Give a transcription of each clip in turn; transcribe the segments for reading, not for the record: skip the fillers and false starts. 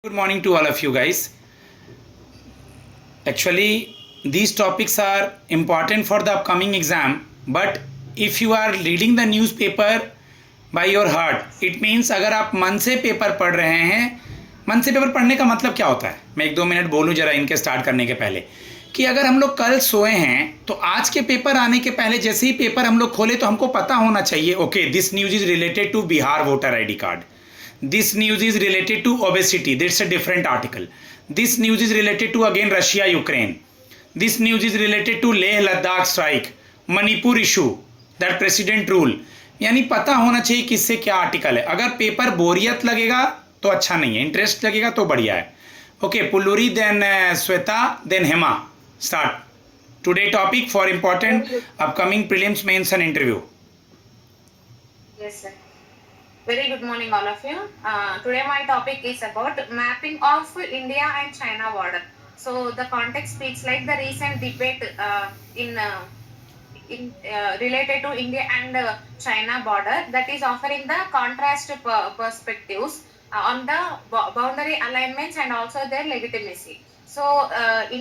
Good morning to all of you guys. Actually, these topics are important for the upcoming exam, but if you are reading the newspaper by your heart, it means अगर आप मन से paper पढ़ रहे हैं, मन से paper पढ़ने का मतलब क्या होता है? मैं 1-2 मिनट बोलूँ जरा इनके स्टार्ट करने के पहले कि अगर हम लोग कल सोए हैं तो आज के पेपर आने के पहले जैसे ही पेपर हम लोग खोले तो हमको पता होना चाहिए okay this news is related to Bihar voter ID card. This news is related to obesity. That's a different article. This news is related to again Russia Ukraine. This news is related to Leh Ladakh strike, Manipur issue, that president rule. यानी पता होना चाहिए किससे क्या article है. अगर paper बोरियत लगेगा तो अच्छा नहीं है, इंटरेस्ट लगेगा तो बढ़िया है. Okay, Puluri then Shweta then Hema. Start. Today topic for important upcoming prelims mains and interview. Yes, sir. Very good morning, all of you. Today my topic is about mapping of India and China border. So the context speaks like the recent debate in related to India and China border that is offering the contrast perspectives on the boundary alignments and also their legitimacy. So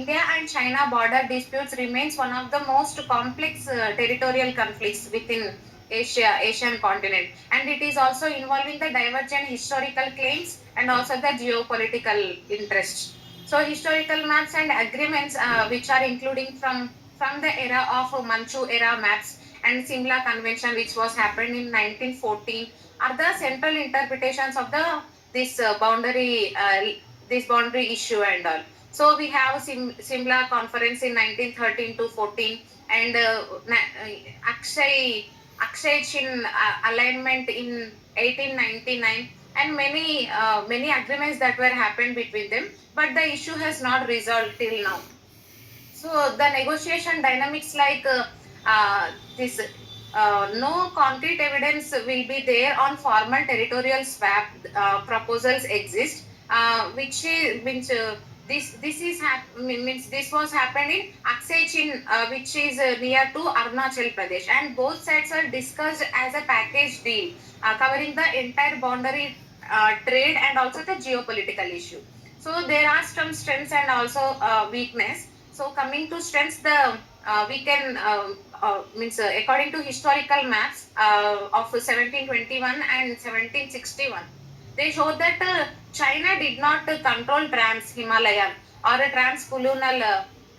India and China border disputes remains one of the most complex territorial conflicts within Asian continent, and it is also involving the divergent historical claims and also the geopolitical interests. So historical maps and agreements which are including from the era of Manchu era maps and Simla Convention which was happened in 1914 are the central interpretations of the this boundary issue and all. So we have Simla Conference in 1913 to 14 and Akshay Chin alignment in 1899 and many agreements that were happened between them, but the issue has not resolved till now. So the negotiation dynamics like this no concrete evidence will be there on formal territorial swap proposals exist, which is means means this was happened in Aksai Chin, which is near to Arunachal Pradesh, and both sides are discussed as a package deal covering the entire boundary trade and also the geopolitical issue. So there are some strengths and also weakness. So coming to strengths, the we can means according to historical maps of 1721 and 1761, they show that China did not control Trans-Himalayan or a trans-colonial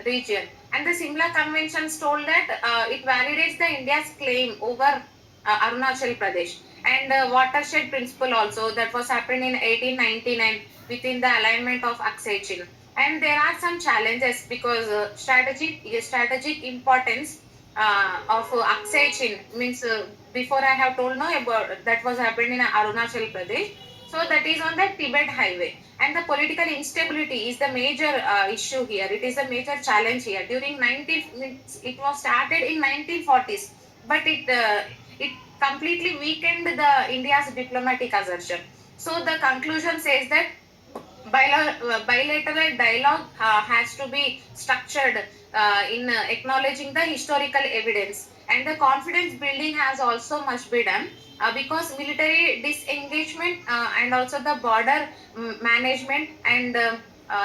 region, and the Simla Conventions told that it validates the India's claim over Arunachal Pradesh, and watershed principle also that was happened in 1899 within the alignment of Aksai Chin. And there are some challenges because strategic importance of Aksai Chin means before I have told no about that was happened in Arunachal Pradesh. So that is on the Tibet highway, and the political instability is the major issue here. It is a major challenge here. During it was started in 1940s, but it completely weakened the India's diplomatic assertion. So the conclusion says that bilateral dialogue has to be structured in acknowledging the historical evidence, and the confidence building has also must be done because military disengagement and also the border management and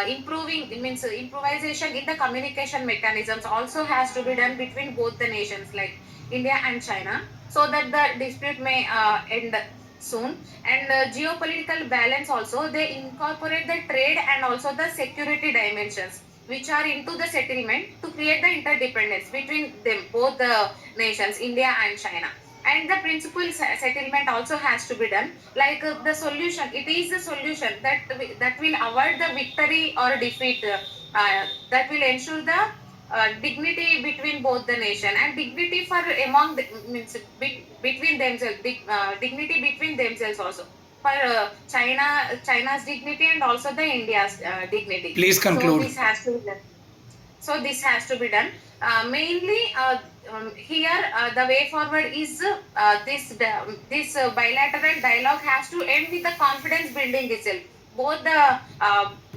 improving means improvisation in the communication mechanisms also has to be done between both the nations like India and China, so that the dispute may end soon. And geopolitical balance also, they incorporate the trade and also the security dimensions which are into the settlement to create the interdependence between them both the nations India and China. And the principal settlement also has to be done like the solution, it is the solution that will avoid the victory or defeat, that will ensure the dignity between both the nation and dignity for among means between themselves, dignity between themselves also for China's dignity and also the India's dignity. Please conclude. So this has to be done. So this has to be done. Mainly here the way forward is this bilateral dialogue has to end with the confidence building itself. Both the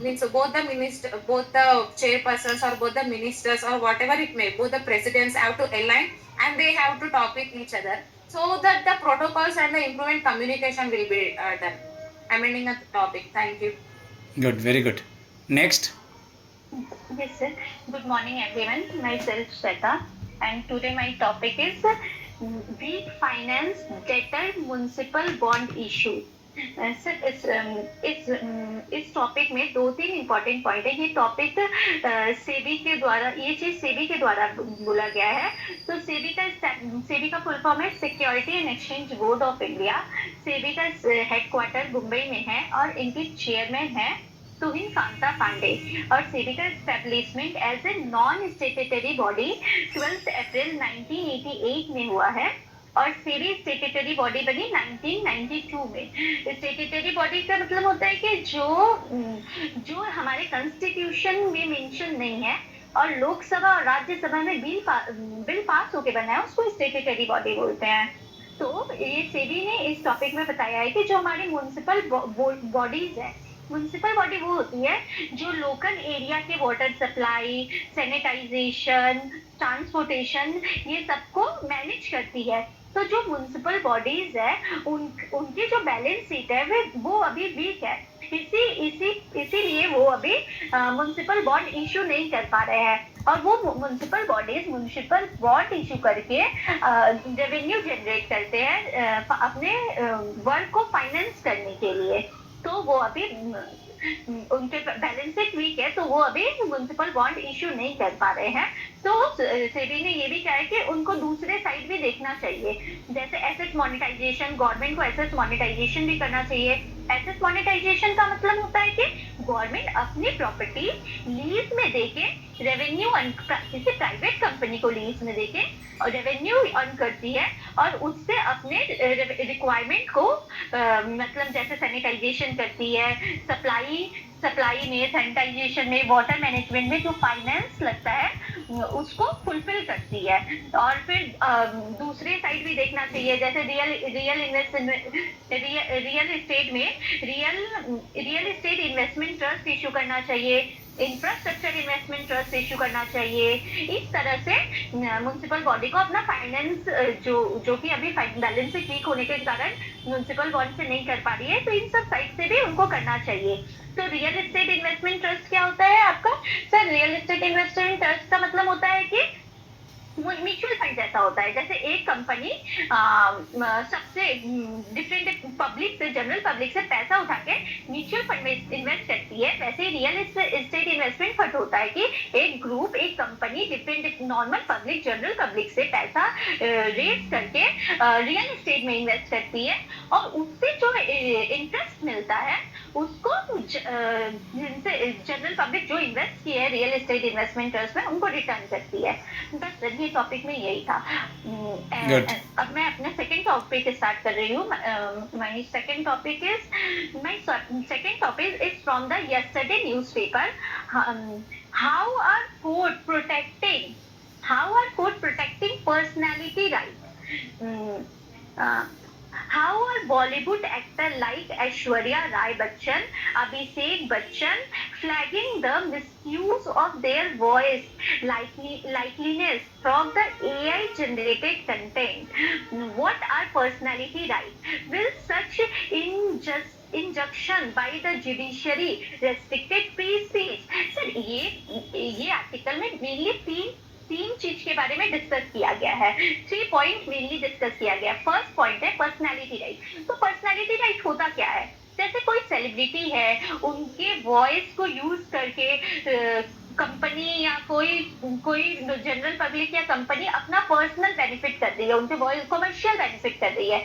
means both the minister, both the chairpersons or both the ministers or whatever it may, both the presidents have to align and they have to talk with each other so that the protocols and the improvement communication will be done. Amending a topic. Thank you. Good, very good. Next. Yes, sir. Good morning, everyone. Myself, Shweta, and today my topic is weak finance debtor municipal bond issue. Sir इस topic में दो तीन important point है। ये topic SEBI के द्वारा, ये चीज सेबी के द्वारा बोला गया है। तो सेबी का फुल फॉर्म है security and exchange board of India. SEBI का हेडक्वार्टर मुंबई में है और इनकी चेयरमैन है तुहिन कांता पांडे। और सेबी का establishment as a non statutory body 12 April 1988 में हुआ है और सेबी स्टेटरी बॉडी बनी 1992 में। स्टेटरी बॉडी का मतलब होता है कि जो हमारे कॉन्स्टिट्यूशन में मेंशन नहीं है और लोकसभा और राज्यसभा में बिल पास होके बना है, उसको स्टेटरी बॉडी बोलते हैं। तो ये सेबी ने इस टॉपिक में बताया है कि जो हमारी म्युनिसिपल बॉडीज है, म्युनिसिपल बॉडी वो होती है जो लोकल एरिया के वाटर सप्लाई, सैनिटाइजेशन, ट्रांसपोर्टेशन, ये सबको मैनेज करती है। तो जो म्युनिसिपल बॉडीज है उनकी जो बैलेंस शीट है वो अभी वीक है। इसीलिए वो अभी म्युनिसिपल बॉन्ड इशू नहीं कर पा रहे हैं और वो municipal bodies municipal bond issue करके रेवेन्यू जनरेट करते हैं अपने वर्क को फाइनेंस करने के लिए। तो वो अभी उनके बैलेंस शीट वीक है, तो वो अभी म्युनिसिपल बॉन्ड इशू नहीं कर पा रहे हैं। तो सेबी ने ये भी कहा है कि उनको दूसरे साइड भी देखना चाहिए, जैसे एसेट मोनेटाइजेशन। गवर्नमेंट को एसेट मोनेटाइजेशन भी करना चाहिए। एसेट मोनेटाइजेशन का मतलब होता है कि गवर्नमेंट अपनी प्रॉपर्टी लीज में देके रेवेन्यू किसी प्राइवेट कंपनी को लीज में देके और रेवेन्यू अर्न करती है और उससे अपने रिक्वायरमेंट को मतलब जैसे सैनिटाइजेशन करती है, सप्लाई में, सैनिटाइजेशन में, वाटर मैनेजमेंट में जो फाइनेंस लगता है उसको फुलफिल करती है। और फिर दूसरे साइड भी देखना चाहिए, जैसे रियल एस्टेट में real estate investment trust issue करना चाहिए, इंफ्रास्ट्रक्चर इन्वेस्टमेंट ट्रस्ट इशू करना चाहिए। इस तरह से म्युनिसिपल बॉडी को अपना फाइनेंस जो कि अभी बैलेंस शीट वीक होने के कारण म्युनिसिपल बॉन्ड से नहीं कर पा रही है, तो इन सब साइड से भी उनको करना चाहिए। तो रियल एस्टेट इन्वेस्टमेंट ट्रस्ट क्या होता है आपका? Sir, real estate investment trust का मतलब होता है कि म्यूचुअल फंड जैसा होता है। जैसे एक कंपनी सबसे डिफरेंट पब्लिक से, जनरल पब्लिक से पैसा उठा के म्यूचुअल फंड में इन्वेस्ट करती है, वैसे ही रियल एस्टेट इन्वेस्टमेंट फंड होता है कि एक ग्रुप, एक company different normal public, general public से पैसा रेज करके रियल एस्टेट में इन्वेस्ट करती है और उससे जो इंटरेस्ट मिलता है उसको जिनसे जनरल पब्लिक जो इन्वेस्ट किया है रियल एस्टेट इन्वेस्टमेंट ट्रस्ट में, उनको रिटर्न करती है। बस ये टॉपिक में यही था। Good. अब मैं अपना सेकंड टॉपिक स्टार्ट कर रही हूँ। My second topic is from the yesterday newspaper. How are court protecting personality right. How are Bollywood actor like Aishwarya Rai Bachchan, Abhishek Bachchan flagging the misuse of their voice likeliness from the AI generated content? What are personality rights? Will such injunction by the judiciary restricted free speech? Sir, ये article में mainly तीन चीज के बारे में discuss किया गया है। 3 पॉइंट मेनली डिस्कस किया गया है। फर्स्ट पॉइंट है पर्सनालिटी राइट। तो पर्सनालिटी राइट होता क्या है? जैसे कोई सेलिब्रिटी है, उनके वॉइस को यूज करके कंपनी या कोई जनरल पब्लिक या कंपनी अपना पर्सनल बेनिफिट कर रही है, उनके वॉइस कमर्शियल बेनिफिट कर रही है,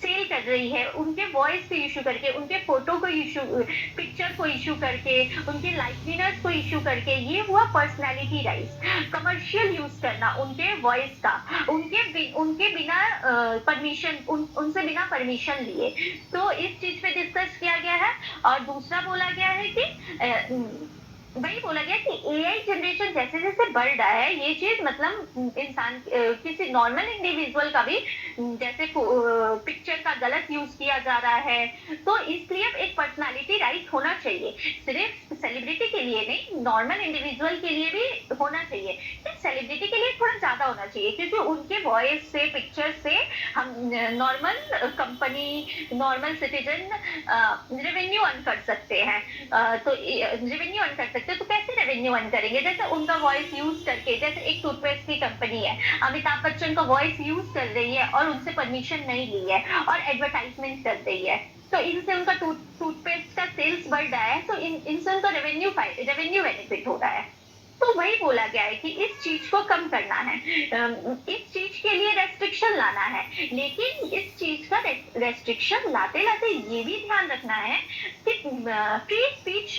सेल कर रही है, उनके वॉइस को इशू करके, उनके फोटो को इशू, पिक्चर को इशू करके, उनके लाइवलीनेस को इशू करके, ये हुआ पर्सनालिटी राइट। कमर्शियल यूज करना उनके वॉइस का, उनके बिना परमिशन, उनसे बिना परमिशन लिए। तो इस चीज पे डिस्कस किया गया है। और दूसरा बोला गया है कि वही बोला गया कि एआई जनरेशन जैसे जैसे बढ़ रहा है, ये चीज मतलब इंसान किसी नॉर्मल इंडिविजुअल का भी जैसे पिक्चर का गलत यूज किया जा रहा है, तो इसलिए अब एक पर्सनालिटी राइट होना चाहिए, सिर्फ सेलिब्रिटी के लिए नहीं, नॉर्मल इंडिविजुअल के लिए भी होना चाहिए। सिर्फ सेलिब्रिटी के लिए थोड़ा ज्यादा होना चाहिए, क्योंकि उनके वॉइस से, पिक्चर से हम normal company, normal citizen revenue earn कर सकते हैं। तो रेवेन्यू अर्न कर सकते हैं, तो कैसे रेवेन्यू अर्न करेंगे? जैसे उनका वॉइस यूज करके, जैसे एक टूथपेस्ट की कंपनी है, अमिताभ बच्चन का वॉइस यूज कर रही है और उनसे परमिशन नहीं ली है और एडवर्टाइजमेंट कर रही है, तो इनसे उनका टूथपेस्ट का सेल्स बढ़ रहा है, तो इनसे उनका रेवेन्यू बेनिफिट हो रहा है। तो वही बोला गया है कि इस चीज को कम करना है, इस चीज के लिए रेस्ट्रिक्शन लाना है, लेकिन इस चीज का रेस्ट्रिक्शन लाते लाते ये भी ध्यान रखना है कि फ्री स्पीच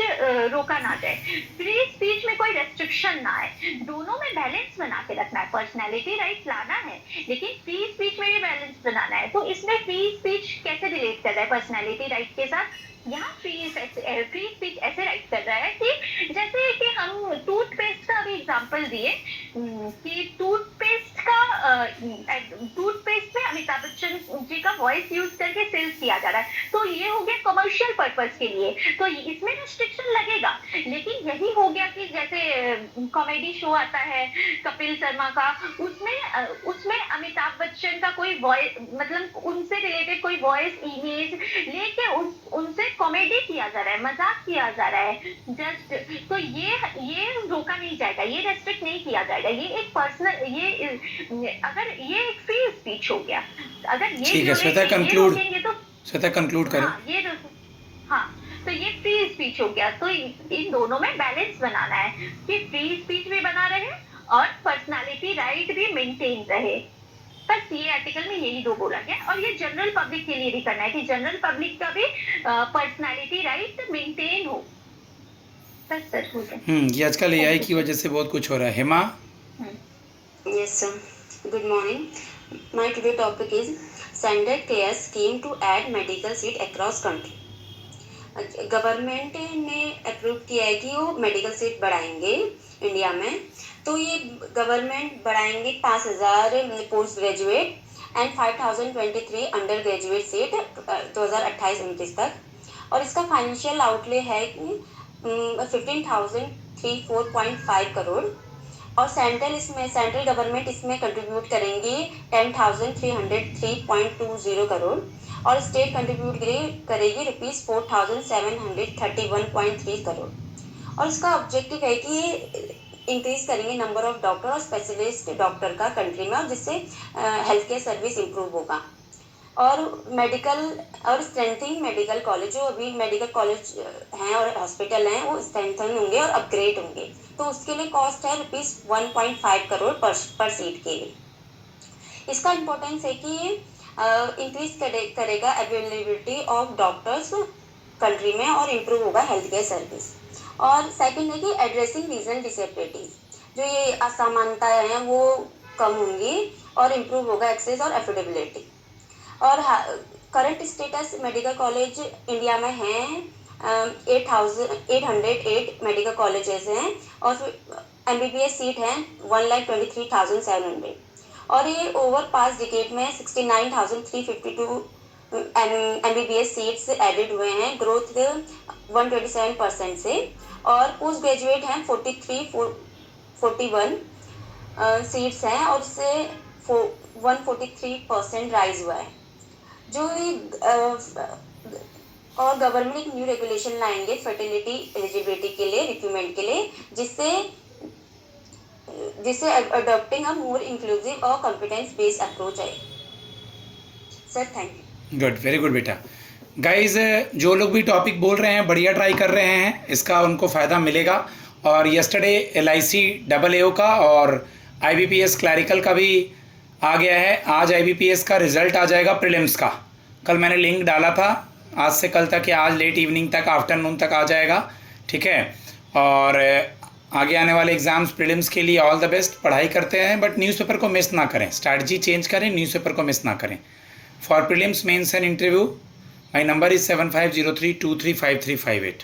रोका ना जाए, फ्री स्पीच में कोई रेस्ट्रिक्शन ना आए, दोनों में बैलेंस बना के रखना है। पर्सनैलिटी राइट लाना है, लेकिन फ्री स्पीच में भी बैलेंस बनाना है। तो इसमें फ्री स्पीच कैसे रिलेट कर रहा है पर्सनैलिटी राइट के साथ? यहाँ फ्री स्पीच ऐसे राइट कर रहा है कि जैसे कि हम टूथपेस्ट का भी एग्जांपल दिए कि टूथपेस्ट में अमिताभ बच्चन जी का वॉइस यूज करके सेल्स किया जा रहा है, तो ये हो गया कमर्शियल पर्पस के लिए, तो इसमें रेस्ट्रिक्शन लगेगा। लेकिन यही हो गया कि जैसे कॉमेडी शो आता है कपिल शर्मा का, उसमें अमिताभ बच्चन का कोई वॉइस, मतलब उनसे रिलेटेड कोई वॉइस इमेज लेके उनसे कॉमेडी किया जा रहा है, मजाक किया जा रहा है जस्ट, तो ये रोका नहीं जाएगा, ये रेस्ट्रिक्ट नहीं किया जाएगा, ये एक पर्सनल, अगर ये एक फ्री स्पीच हो गया, अगर ये ठीक है श्वेता, कंक्लूड, तो श्वेता कंक्लूड करो। हाँ, तो ये फ्री स्पीच हो गया, तो इन दोनों में बैलेंस बनाना है कि फ्री स्पीच भी बना रहे और पर्सनालिटी राइट भी मेंटेन रहे। बस ये आर्टिकल में यही दो बोला गया, और ये जनरल पब्लिक के लिए भी करना है कि जनरल पब्लिक का भी पर्सनालिटी राइट मेंटेन हो। बस सर हो गया। ये आजकल एआई की वजह से बहुत कुछ हो रहा है। Hema? Yes, sir. Good morning. My today topic is Standard Care Scheme to add medical seat across country. Government ने अप्रूव किया है कि वो मेडिकल सीट बढ़ाएंगे इंडिया में, तो ये गवर्नमेंट बढ़ाएंगे 5000 post graduate and 5023 under graduate seat 2028-29 तक, और इसका फाइनेंशियल आउटले है 15,034.5 करोड़, और सेंट्रल गवर्नमेंट इसमें कंट्रीब्यूट करेंगी 10,303.20 करोड़, और स्टेट कंट्रीब्यूट करेगी ₹4,731.3 करोड़। और इसका ऑब्जेक्टिव है कि ये इंक्रीज करेंगे नंबर ऑफ डॉक्टर और स्पेशलिस्ट डॉक्टर का कंट्री में, और जिससे हेल्थ केयर सर्विस इम्प्रूव होगा, और मेडिकल और स्ट्रेंथिंग मेडिकल कॉलेज, जो अभी मेडिकल कॉलेज हैं और हॉस्पिटल हैं वो स्ट्रेंथन होंगे और अपग्रेड होंगे, तो उसके लिए कॉस्ट है ₹1.5 करोड़ पर सीट के लिए। इसका इम्पोर्टेंस है कि इंक्रीज करेगा अवेलेबिलिटी ऑफ डॉक्टर्स कंट्री में और इम्प्रूव होगा हेल्थ केयर सर्विस। और सेकंड है कि एड्रेसिंग रीजनल डिसेबिलिटीज, जो ये असमानताएं हैं वो कम होंगी और इम्प्रूव होगा एक्सेस और एफोर्डेबिलिटी। और current status medical college India में हैं 808 मेडिकल कॉलेजेस हैं, और MBBS सीट हैं 1,23,700, और ये ओवर पास डिकेड में 69,352 MBBS सीट्स एडेड हुए हैं, ग्रोथ 127% से, और पोस्ट ग्रेजुएट हैं 41 सीट्स हैं, और उससे 143% राइज हुआ है। जो ये और गवर्नमेंट एक न्यू रेगुलेशन लाएंगे फर्टिलिटी एलिजिबिलिटी के लिए, रिक्रूटमेंट के लिए, जिससे अडॉप्टिंग अ मोर इंक्लूसिव और कॉम्पिटेंस बेस्ड अप्रोच है। Sir thank you. Good, very good बेटा। गाइज, जो लोग भी टॉपिक बोल रहे हैं बढ़िया ट्राई कर रहे हैं, इसका उनको फ़ायदा मिलेगा। और यस्टरडे LIC AAO का और IBPS क्लैरिकल का भी आ गया है। आज IBPS का रिज़ल्ट आ जाएगा प्रीलिम्स का। कल मैंने लिंक डाला था, आज से कल तक या आज लेट इवनिंग तक, आफ्टरनून तक आ जाएगा, ठीक है। और आगे आने वाले एग्ज़ाम्स प्रीलिम्स के लिए ऑल द बेस्ट। पढ़ाई करते हैं बट न्यूज़पेपर को मिस ना करें, स्ट्रैटेजी चेंज करें, न्यूज़पेपर को मिस ना करें। For prelims, mains and interview, my number is 7503235358।